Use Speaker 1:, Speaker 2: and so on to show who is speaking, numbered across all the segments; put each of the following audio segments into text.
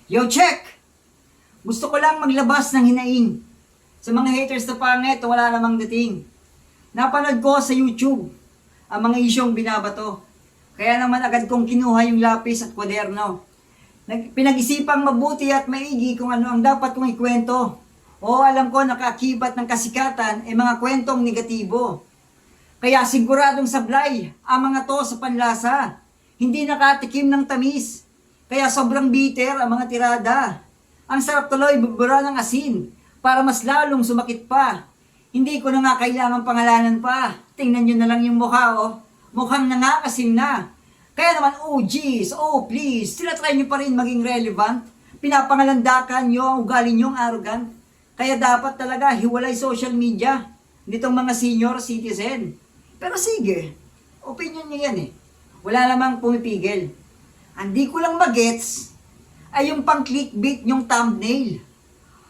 Speaker 1: Yo, check! Gusto ko lang maglabas ng hinaing. Sa mga haters na pangit, wala namang dating. Napanood ko sa YouTube ang mga isyong binabato. Kaya naman agad kong kinuha yung lapis at kwaderno. Pinag-isipang mabuti at maigi kung ano ang dapat kong ikwento. O alam ko nakakibat ng kasikatan ay mga kwentong negatibo. Kaya siguradong sablay ang mga to sa panlasa. Hindi nakatikim ng tamis. Kaya sobrang bitter ang mga tirada. Ang sarap tuloy bubura ng asin para mas lalong sumakit pa. Hindi ko na nga kailangan pangalanan pa. Tingnan nyo na lang yung mukha, oh. Mukhang nangakasim na. Kaya naman, oh geez, oh please, try nyo pa rin maging relevant. Pinapangalandakan nyo ang ugali nyong arrogant. Kaya dapat talaga hiwalay social media nitong mga senior citizen. Pero sige, opinion nyo yan eh. Wala namang pumipigil. Hindi ko lang magets ay yung pang-clickbait yung thumbnail.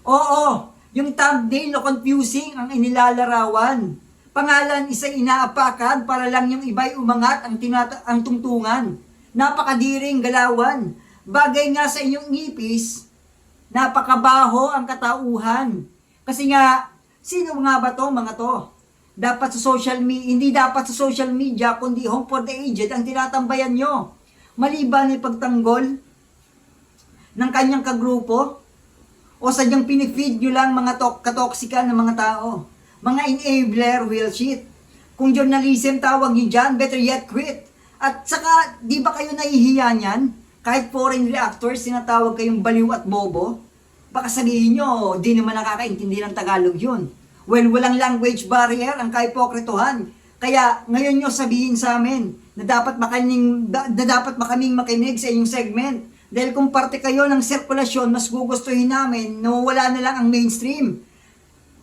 Speaker 1: Oo, yung thumbnail na confusing ang inilalarawan. Pangalan isa'y inaapakan para lang yung iba'y umangat ang tungtungan. Napakadiring galawan. Bagay nga sa inyong ngipis, napakabaho ang katauhan. Kasi nga, sino nga ba to mga to? Dapat sa social media, hindi dapat sa social media, kundi home for the aged ang tinatambayan nyo. Maliban ay pagtanggol ng kanyang kagrupo, o sadyang pinifeed nyo lang mga katoksikan ng mga tao. Mga enabler will shit. Kung journalism tawag nyo dyan, better yet quit. At saka, di ba kayo nahihiya niyan? Kahit foreign reactors, sinatawag kayong baliw at bobo. Baka sabihin nyo, di naman nakakaintindi ng Tagalog yun. Well, walang language barrier ang kaipokrituhan. Kaya ngayon nyo sabihin sa amin na dapat makaming makinig sa inyong segment. Dahil kung parte kayo ng sirkulasyon, mas gugustuhin namin na wala na lang ang mainstream.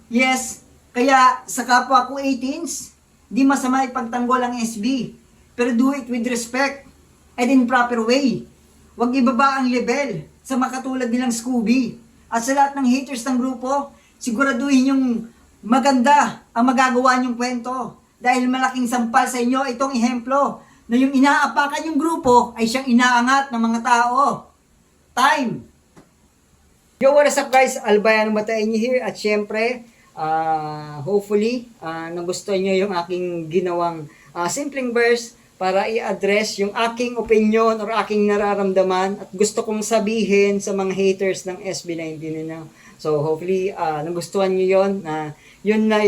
Speaker 1: Yes, kaya sa kapwa ko 18s, di masama ipagtanggol ang SB. Pero do it with respect and in proper way. Huwag ibaba ang level sa makatulad nilang Scooby. At sa lahat ng haters ng grupo, siguraduhin yung maganda ang magagawa niyong kwento. Dahil malaking sampal sa inyo itong ehemplo na yung inaapakan yung grupo ay siyang inaangat ng mga tao. Time! Yo, what is up guys? Albayano Mataenyo here at syempre, hopefully, nagustuhan nyo yung aking ginawang simpleng verse para i-address yung aking opinion or aking nararamdaman at gusto kong sabihin sa mga haters ng SB19. So hopefully, nagustuhan nyo yon na yun na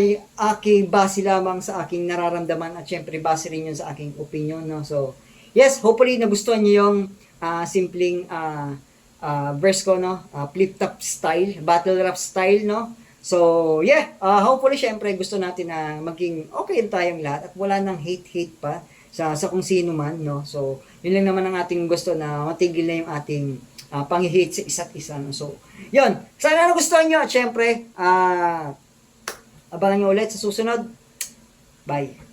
Speaker 1: aking base lamang sa aking nararamdaman at syempre base rin yun sa aking opinion. No? So, yes, hopefully nagustuhan nyo yung simpleng verse ko, no? Flip-top style, battle rap style, no? So, yeah, hopefully syempre gusto natin na maging okay tayong lahat at wala nang hate-hate pa sa kung sino man, no? So, yun lang naman ang ating gusto na matigil na yung ating pang-hate sa isa't isa. No? So, yun. Sana nagustuhan nyo at syempre, abangan nyo ulit sa susunod. Bye.